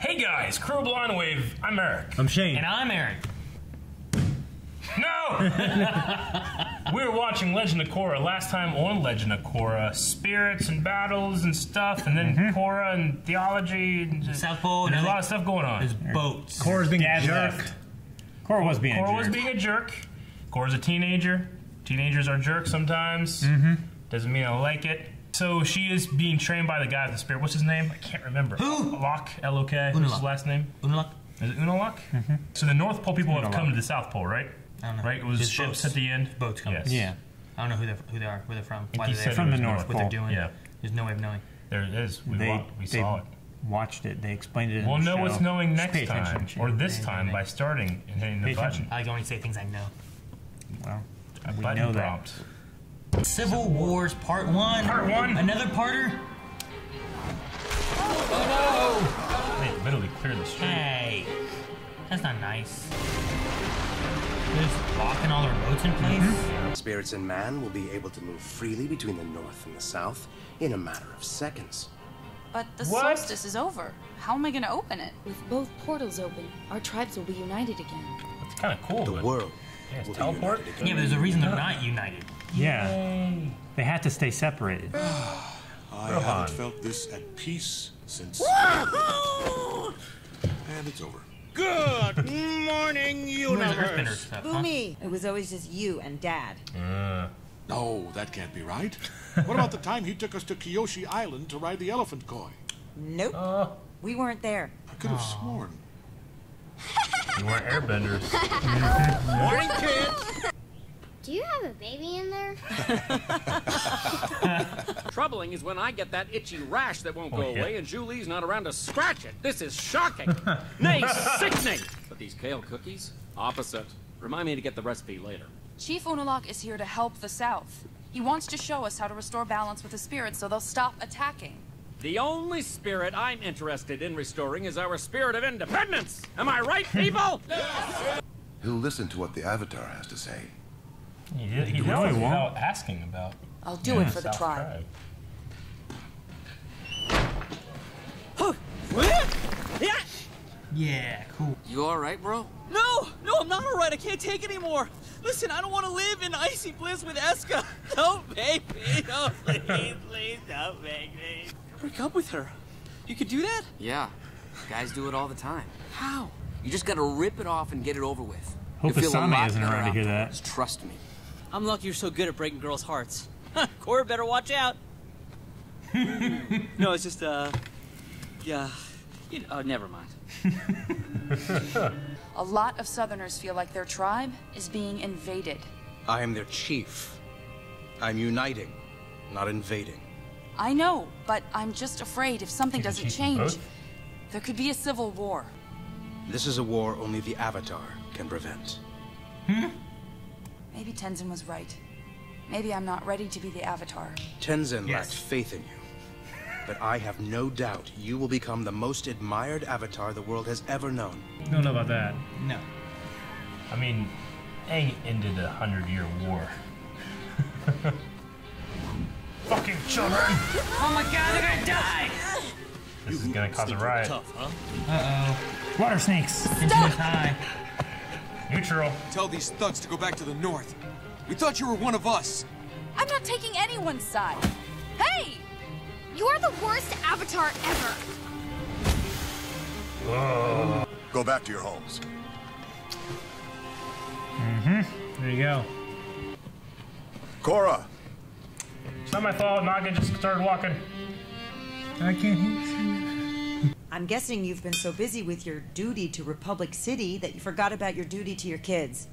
Hey guys, Crew Blind Wave. I'm Eric. I'm Shane. And I'm Eric. No! We were watching Legend of Korra. Last time on Legend of Korra, spirits and battles and stuff, and then Korra and theology. And South Pole. There's a lot of stuff going on. There's boats. Korra's being a jerk. Korra was being a jerk. Korra was being a jerk. Korra's a teenager. Teenagers are jerks sometimes. Doesn't mean I like it. So she is being trained by the guy with the spirit. What's his name? I can't remember. Who? Locke, L-O-K. What's his last name? Unalak? Is it Unalak? So the North Pole people have come to the South Pole, right? I don't know. Right? It was ships at the end? Boats coming. Yes. Yeah. I don't know who they are, where they're from. Why He they're said there. From the it was North What Pole. they're doing. Yeah. There's no way of knowing. There it is. We They saw it. watched it. They explained it in We'll the know show. what's knowing Just next pay time, attention. or this time, by starting and hitting the Pay button. attention. I can only say things I know. Well, A we button know that. prompt. Civil Wars Part 1. Part 1. Another parter? They literally cleared the street. Hey. That's not nice. They're just locking all their boats in place? Spirits and man will be able to move freely between the north and the south in a matter of seconds. But the What? solstice is over. How am I gonna open it? With both portals open, our tribes will be united again. It's kind of cool. The but- world Yeah, it's will be teleport. united again. Yeah, but there's a reason they're not united. Yeah. They had to stay separated. I haven't felt this at peace since... And it's over. Good morning, Where's the Earthbender universe. stuff, huh? Boomy! It was always just you and Dad. No, that can't be right. What about the time he took us to Kyoshi Island to ride the elephant koi? Nope. We weren't there. I could have sworn. You weren't airbenders. Morning, kids. Do you have a baby in there? Troubling is when I get that itchy rash that won't go yeah. away and Julie's not around to scratch it. This is shocking. Nay, sickening. But these kale cookies, opposite. Remind me to get the recipe later. Chief Unalak is here to help the South. He wants to show us how to restore balance with the spirits so they'll stop attacking. The only spirit I'm interested in restoring is our spirit of independence. Am I right, people? He'll listen to what the Avatar has to say. He knows he won't. without asking about. I'll do it for the South tribe. Yeah, cool. You all right, bro? No, I'm not all right. I can't take it anymore. Listen, I don't want to live in icy bliss with Eska. Don't make me. No, please don't make me. Break up with her. You could do that? Yeah. Guys do it all the time. How? You just gotta rip it off and get it over with. Hope Asami isn't around to hear that. Trust me. I'm lucky you're so good at breaking girls' hearts. Korra better watch out. No, it's just, yeah. Never mind. A lot of Southerners feel like their tribe is being invaded. I am their chief. I'm uniting, not invading. I know, but I'm just afraid if something You can doesn't choose them change, both? there could be a civil war. This is a war only the Avatar can prevent. Maybe Tenzin was right. Maybe I'm not ready to be the Avatar. Tenzin Yes. lacked faith in you. But I have no doubt you will become the most admired Avatar the world has ever known. Don't know about that. No. I mean, Aang ended a 100-year war. Fucking children! Oh my god, they're gonna die! This is gonna cause a riot. Tough, huh? Uh-oh. Water snakes. Tension is high. Neutral. Tell these thugs to go back to the north. We thought you were one of us. I'm not taking anyone's side. Hey! You're the worst avatar ever. Go back to your homes. There you go. Korra! It's not my fault. Naga just started walking. I can't hear you. I'm guessing you've been so busy with your duty to Republic City that you forgot about your duty to your kids.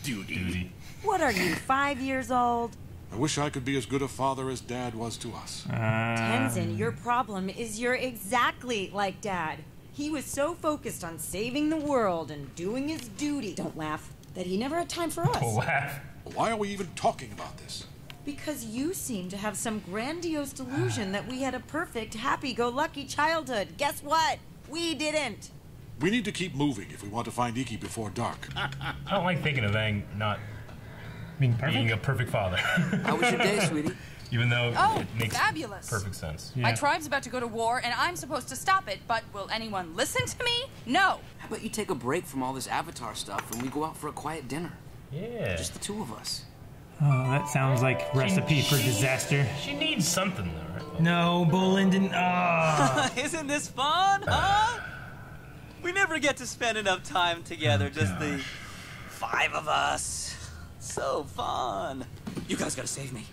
Duty. What are you, 5 years old? I wish I could be as good a father as Dad was to us. Tenzin, your problem is you're exactly like Dad. He was so focused on saving the world and doing his duty, don't laugh, that he never had time for us. Laugh. Why are we even talking about this? Because you seem to have some grandiose delusion that we had a perfect, happy-go-lucky childhood. Guess what? We didn't. We need to keep moving if we want to find Iki before dark. I don't like thinking of Aang not Being perfect? being a perfect father. How was your day, sweetie? Even though Oh, it makes fabulous. perfect sense. My tribe's about to go to war, and I'm supposed to stop it, but will anyone listen to me? No. How about you take a break from all this Avatar stuff and we go out for a quiet dinner? Yeah. Just the two of us. Oh, that sounds like recipe for disaster. She needs something, though, right? No, Bolin didn't. Isn't this fun, huh? We never get to spend enough time together, just the 5 of us. So fun. You guys gotta save me.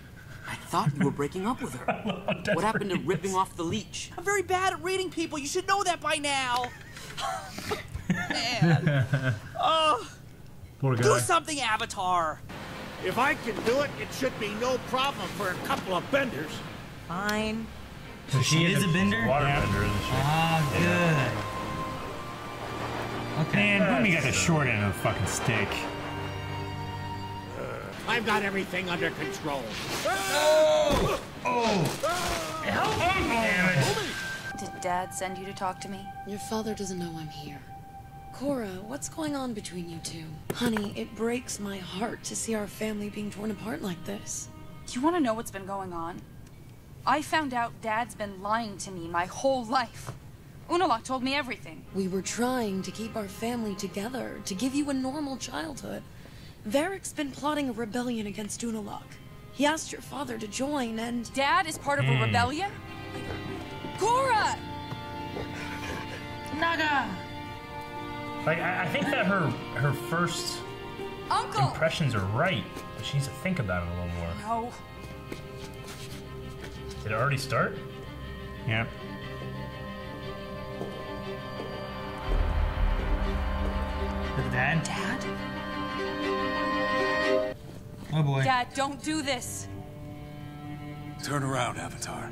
I thought you were breaking up with her. What happened to ripping off the leech? I'm very bad at reading people. You should know that by now. Man. Oh. Poor guy. Do something, Avatar. If I can do it, it should be no problem for a couple of benders. Fine. So She is a bender? Water bender, isn't she? Ah, good. Okay. Man, Boomy got the short end of the fucking stick. I've got everything under control. Help him! Damn it. Did Dad send you to talk to me? Your father doesn't know I'm here. Korra, what's going on between you two? Honey, it breaks my heart to see our family being torn apart like this. Do you want to know what's been going on? I found out Dad's been lying to me my whole life. Unalaq told me everything. We were trying to keep our family together, to give you a normal childhood. Varric's been plotting a rebellion against Unalaq. He asked your father to join, and... Dad is part of a rebellion? Korra! Naga! Like, I think that her first Uncle! impressions are right, but she needs to think about it a little more. No. Did it already start? Yep. Dad? Dad? Oh boy. Dad, don't do this. Turn around, Avatar,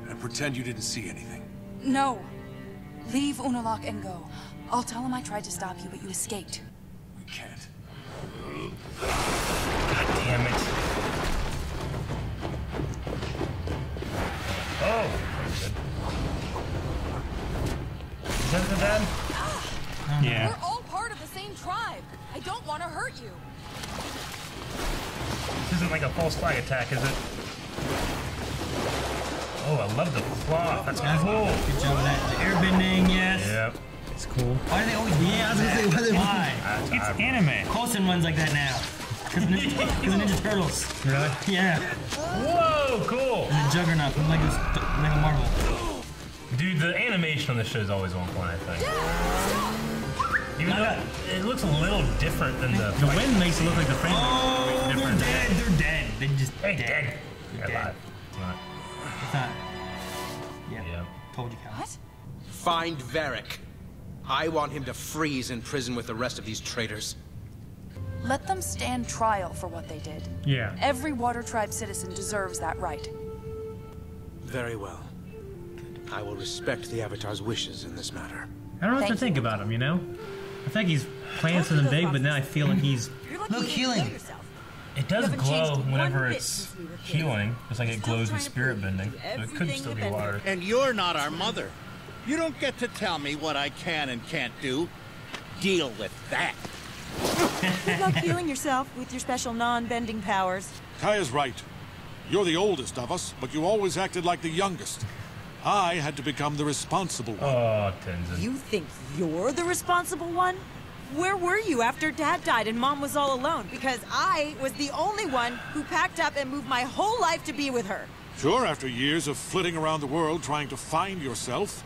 and pretend you didn't see anything. No. Leave Unalaq and go. I'll tell him I tried to stop you, but you escaped. We can't. God damn it. Oh, that's good. Is that the dad? Yeah. We're all part of the same tribe. I don't want to hurt you. This isn't like a false flag attack, is it? Oh, I love the cloth. That's cool. Good job with that. The airbending, yes. Yep. It's cool. Why do they always do that? I was gonna say, why? It's anime. Coulson runs like that now. Because the Ninja Turtles. Really? Yeah. Whoa, cool. And the Juggernaut from Lego Marvel. Dude, the animation on this show is always on point, I think. Even though it looks a little different than the wind makes it look like the frame is different. They're dead. They just dead. They're They're dead. alive. It's not. It's not. Yeah. Told you, Cal. What? Find Varric. I want him to freeze in prison with the rest of these traitors. Let them stand trial for what they did. Yeah. Every Water Tribe citizen deserves that right. Very well. I will respect the Avatar's wishes in this matter. I don't know what to think about him, you know? I think he's playing something big, but now I feel like he's... Look, healing. It does glow whenever it's healing, just like it glows with spirit bending. So it could still be water. And you're not our mother. You don't get to tell me what I can and can't do. Deal with that. Good luck healing yourself with your special non-bending powers. Kaya's right. You're the oldest of us, but you always acted like the youngest. I had to become the responsible one. Oh, Tenzin. You think you're the responsible one? Where were you after Dad died and Mom was all alone? Because I was the only one who packed up and moved my whole life to be with her. Sure, after years of flitting around the world trying to find yourself,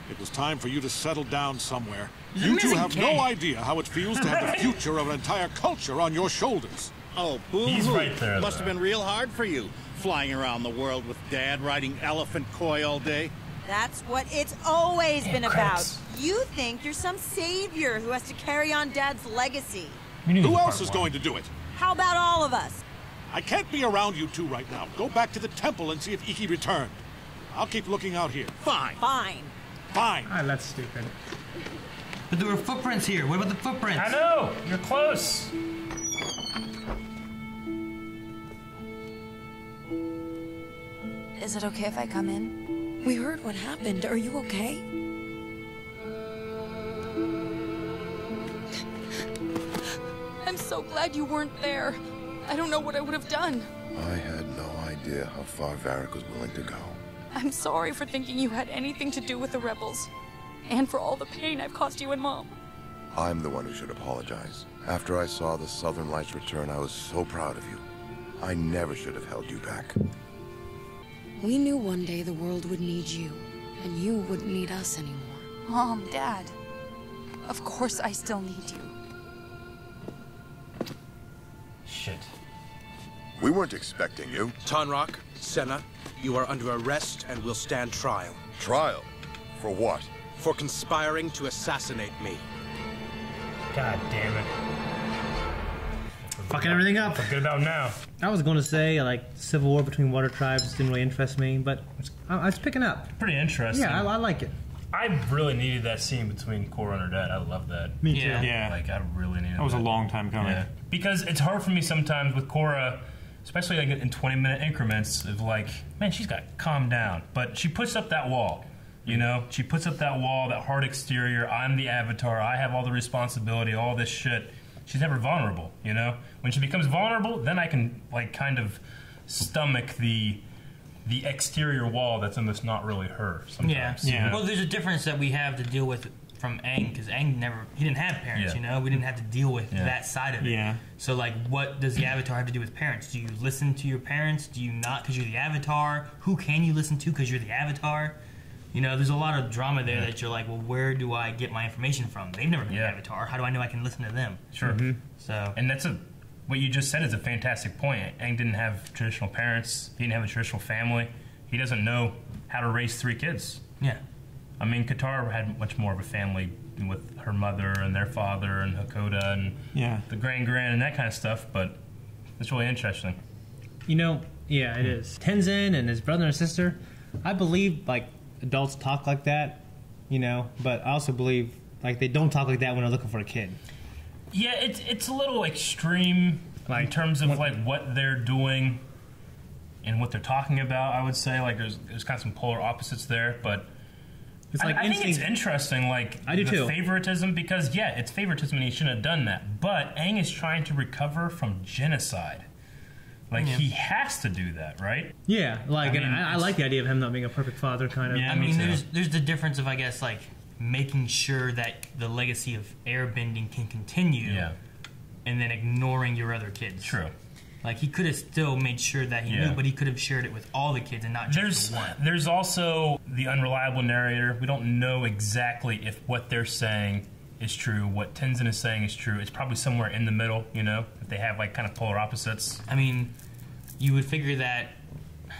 it was time for you to settle down somewhere. You two have no idea how it feels to have the future of an entire culture on your shoulders. Oh, boo-hoo. He's right there, Must have though. been real hard for you, flying around the world with Dad riding elephant koi all day. That's what it's always been about. credits. You think you're some savior who has to carry on Dad's legacy. Who else is going to do it? How about all of us? I can't be around you two right now. Go back to the temple and see if Iki returned. I'll keep looking out here. Fine. Fine. Fine. Ah, that's stupid. But there were footprints here. What about the footprints? I know! You're close! Is it okay if I come in? We heard what happened. Are you okay? I'm so glad you weren't there. I don't know what I would have done. I had no idea idea how far Varric was willing to go. I'm sorry for thinking you had anything to do with the rebels. And for all the pain I've caused you and Mom. I'm the one who should apologize. After I saw the Southern Lights return, I was so proud of you. I never should have held you back. We knew one day the world would need you, and you wouldn't need us anymore. Mom, Dad. Of course I still need you. Shit. We weren't expecting you. Tonrock, Senna, you are under arrest and will stand trial. Trial? For what? For conspiring to assassinate me. God damn it. Fucking everything up. Forget about now. I was going to say, like, civil war between water tribes didn't really interest me, but it's picking up. Pretty interesting. Yeah, I like it. I really needed that scene between Korra and her dad. I love that. Me too. Yeah. Like, I really needed that. That was a long time coming. Yeah. Because it's hard for me sometimes with Korra, especially like in 20-minute increments, of like, man, she's got to calm down. But she puts up that wall. You know, she puts up that wall, that hard exterior. I'm the Avatar. I have all the responsibility, all this shit. She's never vulnerable, you know? When she becomes vulnerable, then I can, like, kind of stomach the exterior wall that's almost not really her sometimes. Yeah. You know? Well, there's a difference that we have to deal with from Aang, because Aang he didn't have parents, you know? We didn't have to deal with that side of it. Yeah. So, like, what does the Avatar have to do with parents? Do you listen to your parents? Do you not because you're the Avatar? Who can you listen to because you're the Avatar? You know, there's a lot of drama there that you're like, well, where do I get my information from? They've never been an Avatar. How do I know I can listen to them? Sure. So, and that's what you just said is a fantastic point. Aang didn't have traditional parents. He didn't have a traditional family. He doesn't know how to raise 3 kids. Yeah. I mean, Katara had much more of a family with her mother and their father and Hakoda and the grand and that kind of stuff, but it's really interesting. You know, yeah, it is. Tenzin and his brother and sister, I believe, like, adults talk like that, you know, but I also believe, like, they don't talk like that when they're looking for a kid. Yeah, it's a little extreme in terms of, like, what they're doing and what they're talking about, I would say. Like, there's kind of some polar opposites there, but it's like I think it's interesting, like, I do too. Favoritism, because, yeah, it's favoritism and he shouldn't have done that, but Aang is trying to recover from genocide. Like, he has to do that, right? Yeah, like, I mean, I like the idea of him not being a perfect father, kind of. Yeah, I mean, there's the difference of, I guess, like, making sure that the legacy of airbending can continue, and then ignoring your other kids. True. Like, he could have still made sure that he knew, but he could have shared it with all the kids and not just the one. There's also the unreliable narrator. We don't know exactly if what they're saying is true, what Tenzin is saying is true. It's probably somewhere in the middle, you know, if they have, like, kind of polar opposites. I mean, you would figure that,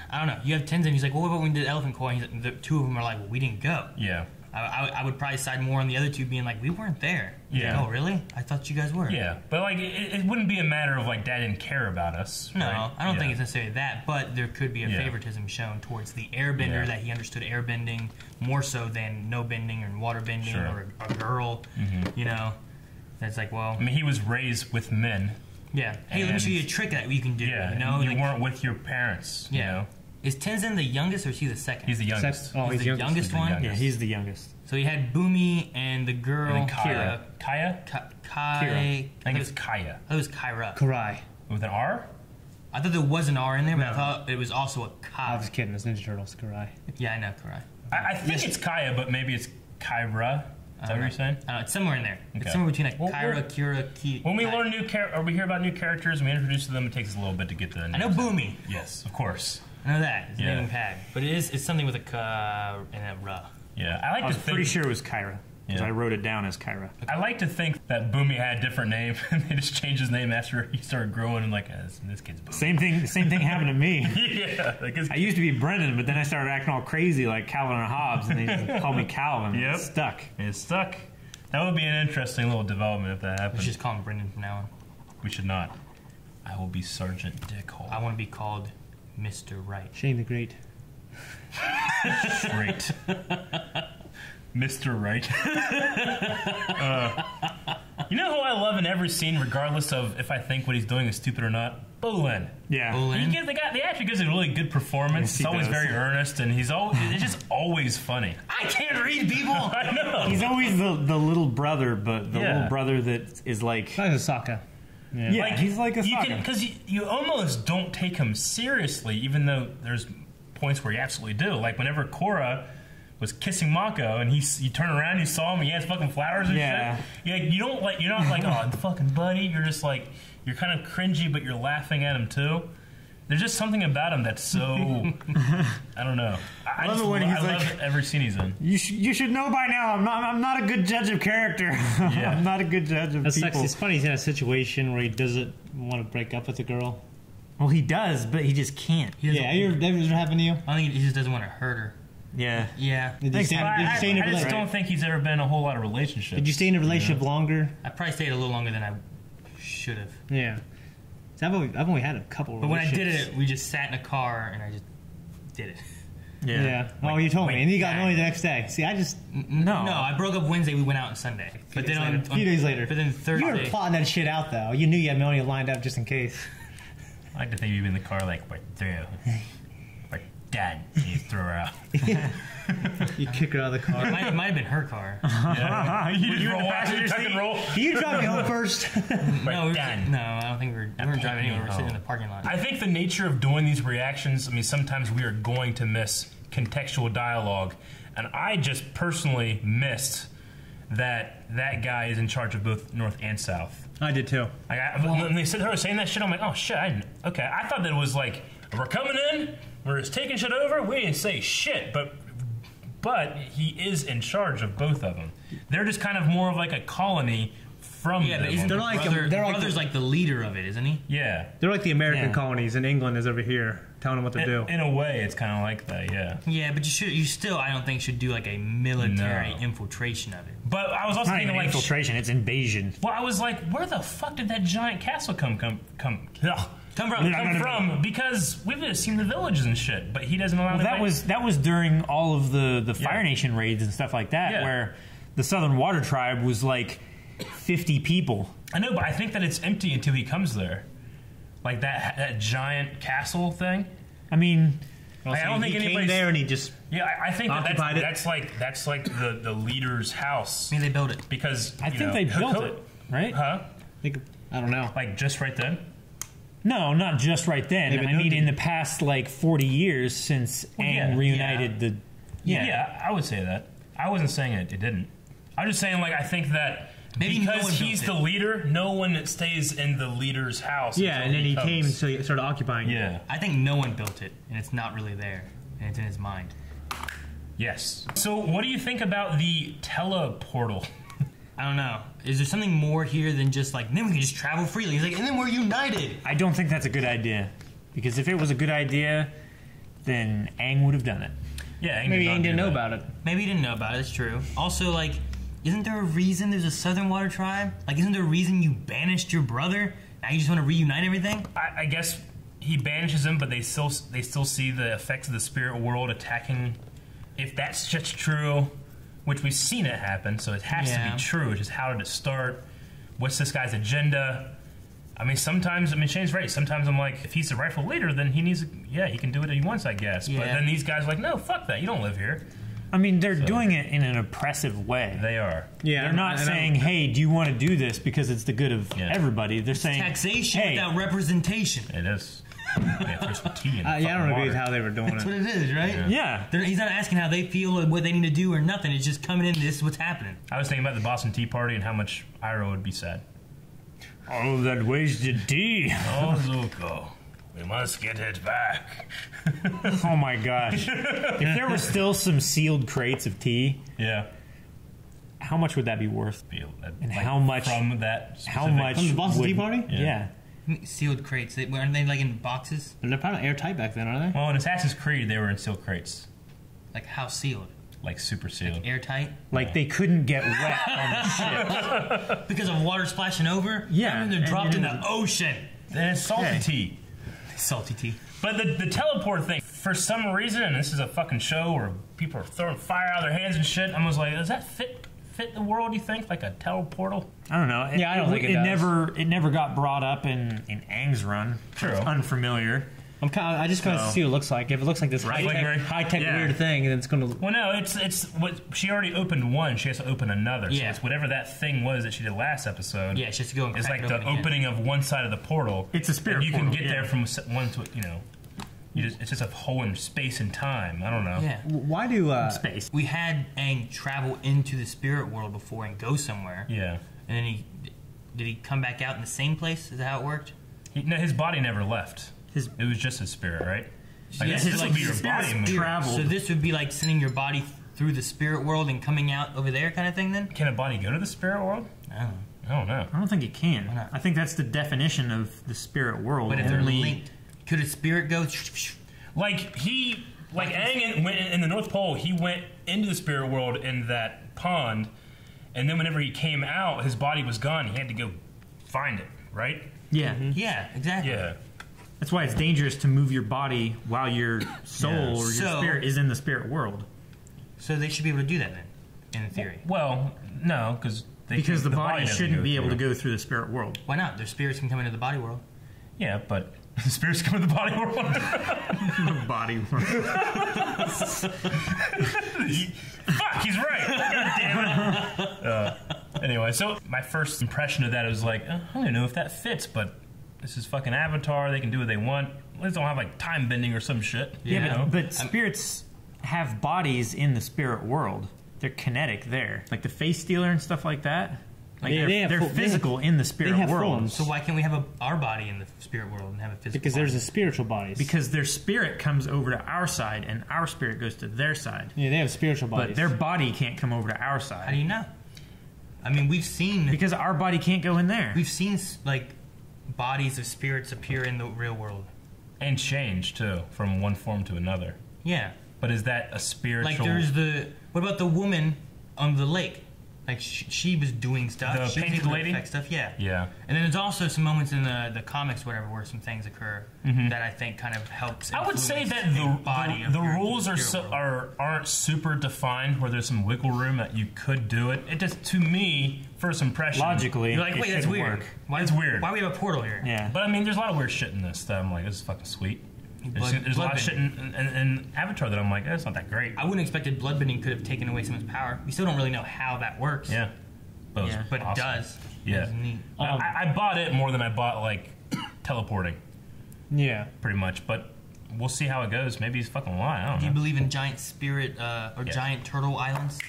I don't know, you have Tenzin, he's like, well, what about when we did Elephant Coin? The 2 of them are like, well, we didn't go. Yeah. I would probably side more on the other 2 being like, we weren't there. Yeah. Like, oh, really? I thought you guys were. Yeah, but, like, it wouldn't be a matter of, like, Dad didn't care about us. No, right? I don't think it's necessarily that, but there could be a favoritism shown towards the airbender, that he understood airbending more so than no bending or water bending or a girl, you know? That's like, well... I mean, he was raised with men. Yeah. Hey, let me show you a trick that you can do, you know? You weren't with your parents, you know? Is Tenzin the youngest or is he the second? He's the youngest. He's the youngest one? Yeah, he's the youngest. So he had Boomy and the girl... And Kira. Kira? I think it's Kaya. I thought it was Kyra. Karai. With an R? I thought there was an R in there, but I thought it was also a Kai. I was kidding. It's Ninja Turtles, Karai. Yeah, I know, Karai. I think it's Kaya, but maybe it's Kyra. Is that what you're saying? It's somewhere in there. Okay. It's somewhere between like Kyra, Kira, Ki. When we learn new or we hear about new characters and we introduce them, it takes us a little bit to get to the names. I know Boomy. Yes, of course. I know that. It's naming pad. But it's something with a K and a R. Yeah, I was pretty sure it was Kyra. Because I wrote it down as Kyra. I like to think that Boomy had a different name, and they just changed his name after he started growing, and like, this kid's Boomy. Same thing happened to me. Yeah. I used to be Brennan, but then I started acting all crazy like Calvin and Hobbes, and they just called me Calvin. Yep. It's stuck. It's stuck. That would be an interesting little development if that happened. We should just call him Brendan from now on. We should not. I will be Sergeant Dickhole. I want to be called Mr. Right. Shane the Great. Great. Mr. Right. You know who I love in every scene, regardless of if I think what he's doing is stupid or not? Bolin. Yeah. Bolin. The actor gives a really good performance. Yes, it's always does. very earnest, and it's just always funny. I can't read people. I know. He's always the little brother, but the little brother that is like... That's Sokka. Yeah, Like, he's like a you sucker. because you almost don't take him seriously, even though there's points where you absolutely do. Like whenever Korra was kissing Mako, and you turn around, you saw him, and he has fucking flowers and shit. Yeah, you're not like, oh, fucking buddy. You're just like, you're kind of cringy, but you're laughing at him too. There's just something about him that's so, I don't know. I love every scene he's in. You should know by now. I'm not a good judge of character. Yeah. I'm not a good judge of people. It's funny he's in a situation where he doesn't want to break up with the girl. Well, he does, but he just can't. That ever happened to you? I think he just doesn't want to hurt her. Yeah. Yeah. I just don't think he's ever been in a whole lot of relationships. Did you stay in a relationship longer? I probably stayed a little longer than I should have. Yeah. So I've only had a couple. But when I did it, we just sat in a car and I just did it. Yeah. Oh, you told me, and you got money the next day. See, I just no. I broke up Wednesday. We went out on Sunday. But then a few days later. But then Thursday. You were plotting that shit out though. You knew you had money lined up just in case. I like to think you'd be in the car like, right through. Like, Dad, you throw her out. You kick her out of the car. It might have been her car. Yeah. You roll passenger seat. Roll. Can you drive me home first? No, I don't think we weren't driving anywhere. We're sitting in the parking lot. I think the nature of doing these reactions, I mean, sometimes we are going to miss contextual dialogue. And I just personally missed that guy is in charge of both North and South. I did too. When they said her saying that shit, I'm like, oh shit, okay. I thought that it was like, we're coming in, we're just taking shit over, we didn't say shit, but he is in charge of both of them. They're just kind of more of like a colony from them. But isn't brother's like the leader of it, isn't he? Yeah. They're like the American colonies, and England is over here telling them what to do. In a way, it's kind of like that, yeah. Yeah, but you still, I don't think, should do like a military infiltration of it. But I was also thinking like infiltration, it's invasion. Well, I was like, where the fuck did that giant castle come from? Because we've just seen the villages and shit, but he doesn't allow. Well, that was during all of the Fire Nation raids and stuff like that, where the Southern Water Tribe was like 50 people. I know, but I think that it's empty until he comes there, like that giant castle thing. I mean, I don't think anybody there, and he just I think that's like the leader's house. I mean, they built it because I think they built it, right? Huh? I don't know. Like just right then. No, not just right then. I mean, in the past, like 40 years since Aang reunited the. Yeah, I would say that. I wasn't saying it didn't. I'm just saying, like, I think that maybe because he's the leader, no one stays in the leader's house. Yeah, and then he came, so he started occupying it. Yeah. I think no one built it, and it's not really there, and it's in his mind. Yes. So, what do you think about the teleportal? I don't know. Is there something more here than just like, then we can just travel freely? He's like, and then we're united. I don't think that's a good idea. Because if it was a good idea, then Aang would have done it. Yeah, maybe Aang didn't know about it. Maybe he didn't know about it, that's true. Also, like, isn't there a reason there's a Southern Water Tribe? Like, isn't there a reason you banished your brother? Now you just want to reunite everything? I guess he banishes him, but they still see the effects of the spirit world attacking. If that's just true, which we've seen it happen, so it has to be true. It's just how did it start? What's this guy's agenda? I mean, Shane's right. Sometimes I'm like, if he's the rightful leader, then he needs, he can do what he wants, I guess. Yeah. But then these guys are like, no, fuck that. You don't live here. I mean, they're doing it in an oppressive way. They are. Yeah, they're not saying, hey, do you want to do this because it's the good of everybody? They're saying taxation without representation. It is. Throw some tea in I don't agree with how they were doing That's what it is, right? Yeah. He's not asking how they feel or what they need to do or nothing. It's just coming in, this is what's happening. I was thinking about the Boston Tea Party and how much Iroh would be sad. Oh, that wasted tea. Oh, Zuko. We must get it back. Oh my gosh. If there were still some sealed crates of tea, how much would that be worth? And how much from that? How much from the Boston Tea Party? Yeah. Sealed crates. Aren't they like in boxes? They're probably airtight back then, aren't they? Well, in Assassin's Creed, they were in sealed crates. Like how sealed? Like super sealed. Like airtight? Like they couldn't get wet on the ship. Because of water splashing over? Yeah. I mean, they're dropped in the ocean. And it's salty tea. Salty tea. But the teleport thing, for some reason, and this is a fucking show where people are throwing fire out of their hands and shit, I was like, does that fit the world, you think? Like a teleportal? I don't know. I don't think it does. It never got brought up in Aang's run. True. It's unfamiliar. I just kind of see what it looks like. If it looks like this high tech weird thing, then it's going to. Well, no, it's what she already opened one. She has to open another. So it's whatever that thing was that she did last episode. Yeah, she has to go. And it's like the opening of one side of the portal. It's a spirit. And you portal, can get there from one to it's just a hole in space and time. I don't know. Yeah. Why do space? We had Aang travel into the spirit world before and go somewhere. Yeah. And then did he come back out in the same place? Is that how it worked? No, his body never left. It was just his spirit, right? This would be your body travel. So this would be like sending your body through the spirit world and coming out over there, kind of thing. Then can a body go to the spirit world? I don't know. I don't think it can. I think that's the definition of the spirit world. But if they're linked, could a spirit go? Like Aang went in the North Pole, he went into the spirit world in that pond, and then whenever he came out, his body was gone. He had to go find it, right? Yeah. Yeah, exactly. Yeah. That's why it's dangerous to move your body while your soul or your spirit is in the spirit world. So they should be able to do that then, in theory. Well, no, because the body shouldn't be able to go through the spirit world. Why not? Their spirits can come into the body world. Yeah, but the spirits come into the body world. The body world. Fuck, he's right. God damn it. Anyway, so my first impression of that was like, I don't know if that fits, but this is fucking Avatar. They can do what they want. Let's don't have like time bending or some shit. Yeah, but spirits have bodies in the spirit world. They're kinetic there, like the face stealer and stuff like that. Like they're physical in the spirit world. Forms. So why can't we have our body in the spirit world and have a physical? Because there's a spiritual bodies. Because their spirit comes over to our side, and our spirit goes to their side. Yeah, they have spiritual bodies. But their body can't come over to our side. How do you know? I mean, we've seen because our body can't go in there. We've seen like bodies of spirits appear in the real world and change too from one form to another. Yeah, but is that a spiritual? Like there's what about the woman on the lake? Like she was doing stuff. The painted lady? Stuff, yeah. Yeah. And then there's also some moments in the comics, whatever, where some things occur that I think kind of helps. I would say that the rules aren't super defined, where there's some wiggle room that you could do it. It just, to me, first impression, logically, you're like, wait, that's weird. It's weird. Why do we have a portal here? Yeah. But I mean, there's a lot of weird shit in this that I'm like, this is fucking sweet. There's a lot of shit in Avatar that I'm like, that's not that great. I wouldn't expect that bloodbending could have taken away someone's power. We still don't really know how that works. Yeah. But it does. Yeah. It's neat. I bought it more than I bought, like, teleporting. Yeah. Pretty much. But we'll see how it goes. Maybe he's fucking lying. I don't know. Do you believe in giant spirit or giant turtle islands?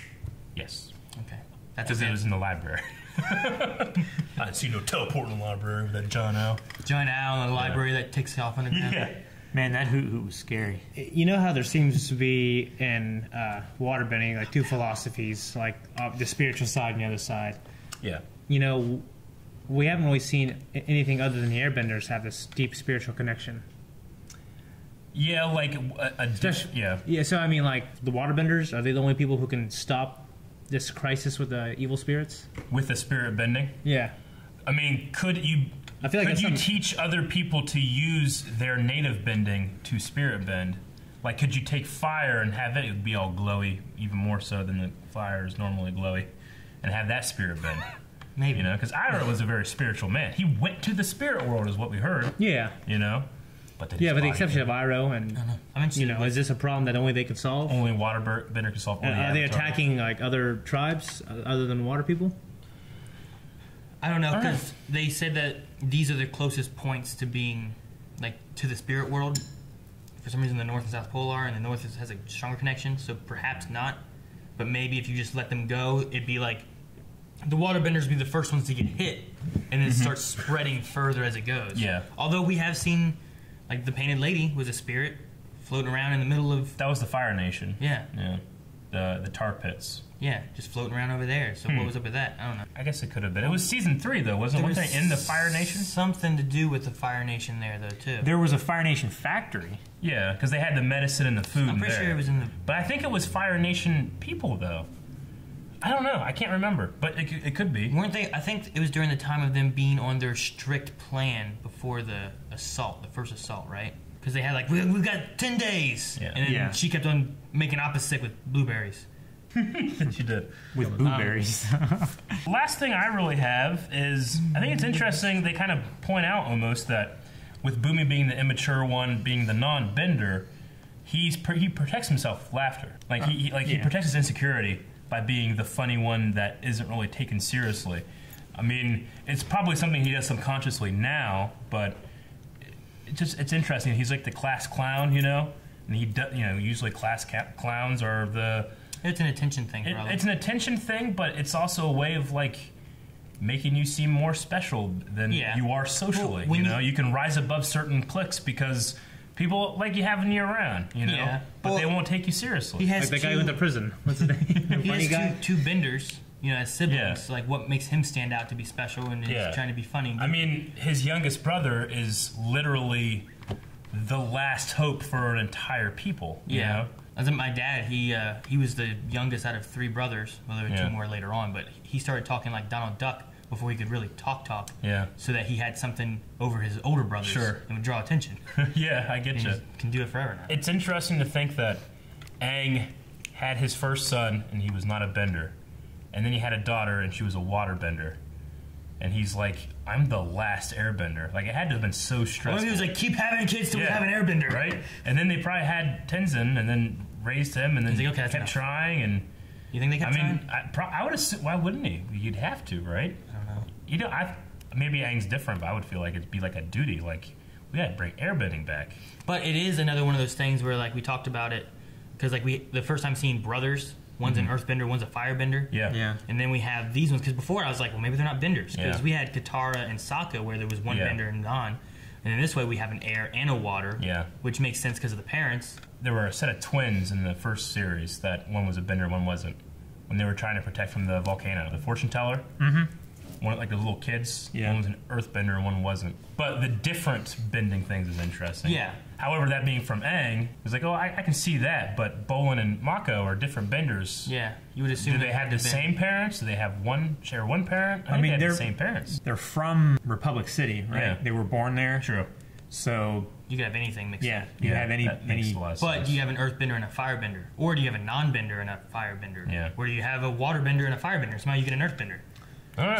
Yes. Okay. Because it was in the library. I didn't see no teleporting in the library with that giant owl. Giant owl in the library that takes off on the ground. Yeah. Man, that hoot was scary. You know how there seems to be in waterbending like two philosophies, like the spiritual side and the other side. Yeah. You know, we haven't really seen anything other than the airbenders have this deep spiritual connection. Yeah, like yeah. Yeah, so I mean, like the waterbenders, are they the only people who can stop this crisis with the evil spirits? With the spirit bending? Yeah. I mean, could you teach other people to use their native bending to spirit bend? Like, could you take fire and have it be all glowy, even more so than the fire is normally glowy, and have that spirit bend? Maybe. You know, because Iroh was a very spiritual man. He went to the spirit world, is what we heard. Yeah. You know? But with the exception of Iroh, and you know, is this a problem that only they can solve? Only waterbender can solve. Are they attacking like other tribes other than water people? I don't know, because they said that these are the closest points to being, like, to the spirit world. For some reason, the North and South Pole are, and the North has a stronger connection, so perhaps not. But maybe if you just let them go, it'd be like the waterbenders would be the first ones to get hit, and then start spreading further as it goes. Yeah. Although we have seen, like, the Painted Lady was a spirit floating around in the middle of... That was the Fire Nation. Yeah. Yeah. The tar pits. Yeah, just floating around over there. So what was up with that? I don't know. I guess it could have been. It was season 3, though, wasn't it? Wasn't they in the Fire Nation? Something to do with the Fire Nation there, though, too. There was a Fire Nation factory. Yeah, because they had the medicine and the food. I'm pretty sure it was in the... But I think it was Fire Nation people, though. I don't know. I can't remember, but it could be. Weren't they? I think it was during the time of them being on their strict plan before the assault, the first assault, right? Because they had like, we've got 10 days. Yeah. And then she kept on making opposite with blueberries. She did. With blueberries. Last thing I really have is, I think it's interesting, they kind of point out almost that with Boomy being the immature one, being the non-bender, he protects himself with laughter. Like he protects his insecurity by being the funny one that isn't really taken seriously. I mean, it's probably something he does subconsciously now, but it's interesting. He's like the class clown, you know, and he does, you know, usually class clowns are the. It's an attention thing. It's an attention thing, but it's also a way of like making you seem more special than you are socially. Well, you know, you can rise above certain cliques because people like you having you around, you know, but they won't take you seriously. He has like the guy who went to prison. What's his name? He has two benders, you know, as siblings. Like, what makes him stand out to be special and is trying to be funny? I mean, his youngest brother is literally the last hope for an entire people. You know? As in my dad, he was the youngest out of 3 brothers. Well, there were 2 more later on, but he started talking like Donald Duck before he could really talk. Yeah. So that he had something over his older brothers. Sure. And would draw attention. Yeah, I get you. Can do it forever now. It's interesting to think that Aang had his first son and he was not a bender. And then he had a daughter and she was a water bender. And he's like, I'm the last airbender. Like, it had to have been so stressful. Well, he was like, keep having kids till we have an airbender. Right? And then they probably had Tenzin and then raised him and then like, okay, kept trying. And you think they kept trying? I would assume, why wouldn't he? You'd have to, right? I don't know. You know, maybe Aang's different, but I would feel like it'd be like a duty. Like, we gotta bring airbending back. But it is another one of those things where, like, we talked about it, because, like, the first time seeing brothers, one's an earthbender, one's a firebender. Yeah. And then we have these ones, because before I was like, well, maybe they're not benders. Because we had Katara and Sokka where there was one bender and none. And then this way we have an air and a water. Yeah. Which makes sense because of the parents. There were a set of twins in the first series that one was a bender, one wasn't. When they were trying to protect from the volcano. The fortune teller. One, like the little kids. One was an earthbender and one wasn't. But the different bending things is interesting. Yeah. However, that being from Aang, it's like, oh, I can see that, but Bolin and Mako are different benders. Yeah, you would assume. Do they have the same parents? Do they have share one parent? I mean, they're the same parents. They're from Republic City, right? Yeah. They were born there. True. So you could have anything mixed up. You have any. But do you have an earthbender and a firebender, or do you have a non-bender and a firebender? Yeah. Or do you have a waterbender and a firebender? Somehow you get an earthbender.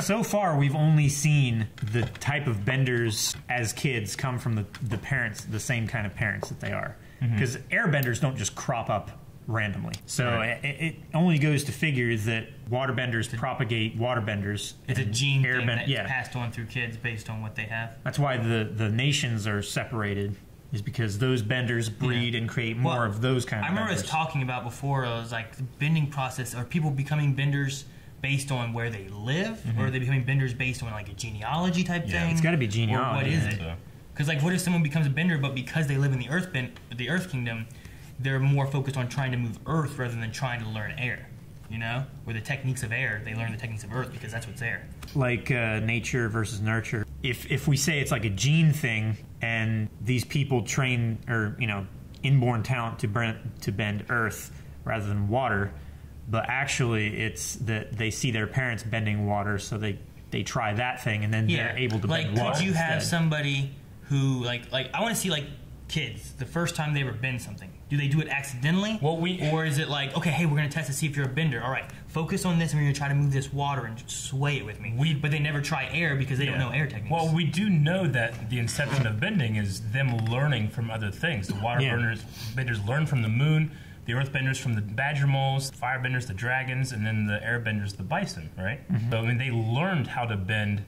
So far, we've only seen the type of benders as kids come from the parents, the same kind of parents that they are. Because airbenders don't just crop up randomly. So it only goes to figure that waterbenders propagate waterbenders. It's a gene thing that's passed on through kids based on what they have. That's why the nations are separated, is because those benders breed and create more of those kind of benders. I remember us talking about before, it was like the bending process. Are people becoming benders based on where they live, or are they becoming benders based on like a genealogy type thing? It's got to be genealogy. Or what is it? Because like, what if someone becomes a bender, but because they live in the Earth Kingdom, they're more focused on trying to move Earth rather than trying to learn air? You know, where the techniques of air, they learn the techniques of Earth because that's what's there. Like nature versus nurture. If we say it's like a gene thing, and these people train or inborn talent to bend Earth rather than water. But actually, it's that they see their parents bending water, so they try that thing, and then they're able to bend water. Like, could you have somebody who, like I want to see, like, kids, the first time they ever bend something. Do they do it accidentally? Or is it like, okay, hey, we're going to test to see if you're a bender. All right, focus on this, and we're going to try to move this water and sway it with me. But they never try air because they don't know air techniques. Well, we do know that the inception of bending is them learning from other things. The water benders learn from the moon. The earthbenders from the badger moles, the firebenders, the dragons, and then the airbenders, the bison, right? So, I mean, they learned how to bend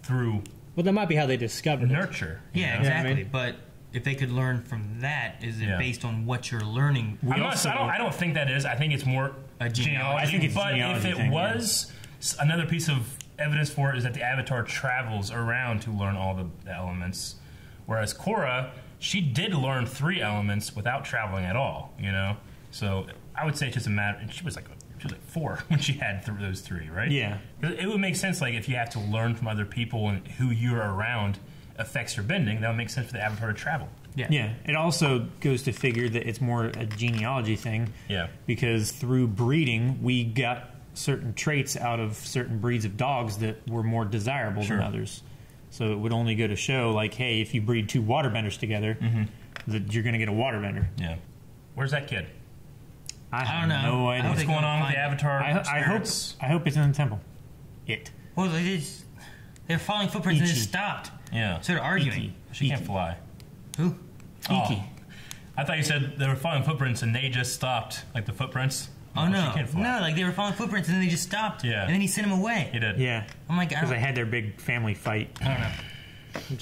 through... Well, that might be how they discovered nurture. Yeah, exactly. I mean? But if they could learn from that, is it based on what you're learning? I don't think that is. I think it's more a genealogy. I think it's genealogy. If it was, another piece of evidence for it is that the Avatar travels around to learn all the elements, whereas Korra... She did learn 3 elements without traveling at all, So I would say it's just a matter. And she was like 4 when she had those 3, right? Yeah. It would make sense, like if you have to learn from other people and who you're around affects your bending. That would make sense for the Avatar to travel. Yeah. It also goes to figure that it's more a genealogy thing. Yeah. Because through breeding, we got certain traits out of certain breeds of dogs that were more desirable than others. So it would only go to show, like, hey, if you breed 2 waterbenders together, that you're going to get a waterbender. Yeah. Where's that kid? I don't know. No idea. What's going on with the Avatar? I hope it's in the temple. Well, they're following footprints and it stopped. Yeah. Started arguing. She can't fly. Who? Iki. I thought you said they were following footprints and they just stopped, like the footprints. Oh no, she can't fly. no! Like they were following footprints and then they just stopped. Yeah. And then he sent him away. He did. Yeah. I'm like, because they had their big family fight. I don't know.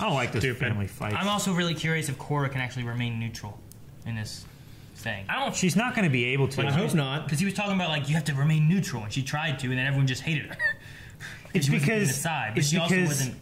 I don't like those family fights. I'm also really curious if Korra can actually remain neutral in this thing. She's not going to be able to. I hope not. Because he was talking about like you have to remain neutral, and she tried to, and then everyone just hated her. It's she wasn't because taking a side, but it's she because also wasn't.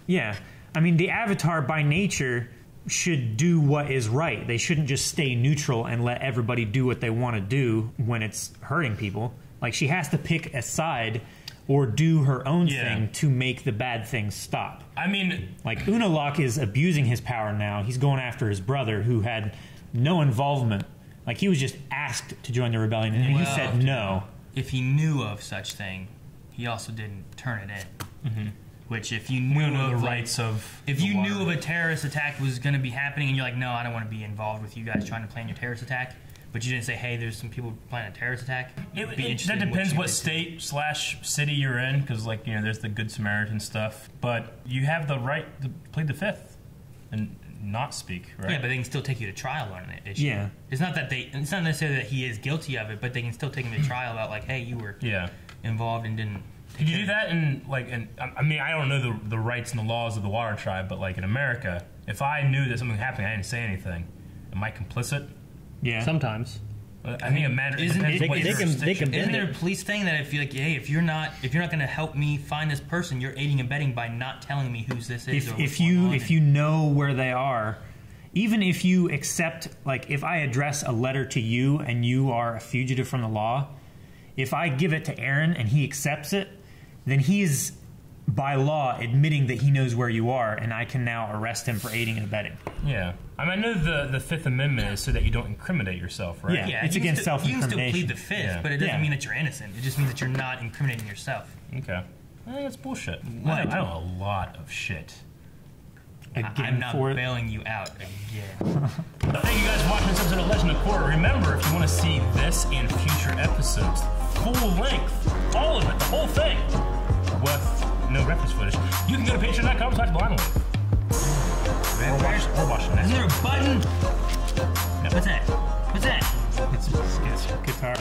Yeah, I mean the Avatar by nature should do what is right. They shouldn't just stay neutral and let everybody do what they want to do when it's hurting people. Like she has to pick a side or do her own thing to make the bad things stop. I mean, like Unalaq is abusing his power now. He's going after his brother who had no involvement. Like he was just asked to join the rebellion and he said no. If he knew of such thing, he also didn't turn it in. Mm-hmm. Which, if you knew of of the rights of, if you knew of a terrorist attack was going to be happening, and you're like, no, I don't want to be involved with you guys trying to plan your terrorist attack, but you didn't say, hey, there's some people planning a terrorist attack. That depends what state / city you're in, because like there's the Good Samaritan stuff, but you have the right to plead the fifth and not speak, right? Yeah, but they can still take you to trial on it. Issue. Yeah, it's not that it's not necessarily that he is guilty of it, but they can still take him to trial about like, hey, you were involved and didn't. Could you do that in I mean, I don't know the rights and the laws of the Water Tribe, but like in America, if I knew that something was happening, I didn't say anything. Am I complicit? Yeah, sometimes. I think it matters. Isn't there a police thing that if you like, hey, if you're not going to help me find this person, you're aiding and abetting by not telling me whose this is. If you know where they are, even if you accept, like if I address a letter to you and you are a fugitive from the law, if I give it to Aaron and he accepts it, then he is, by law, admitting that he knows where you are, and I can now arrest him for aiding and abetting. Yeah. I mean, I know the Fifth Amendment is so that you don't incriminate yourself, right? Yeah, it's against self-incrimination. You can still plead the Fifth, but it doesn't mean that you're innocent. It just means that you're not incriminating yourself. Okay. That's bullshit. I know a lot of shit. I'm not bailing you out again. Thank you guys for watching this episode of Legend of Korra. Remember, if you want to see this and future episodes, full length, all of it, the whole thing, with no reference footage, you can go to patreon.com/blindwave. We're watching that. Is there a button? No. What's that? What's that? It's guitar.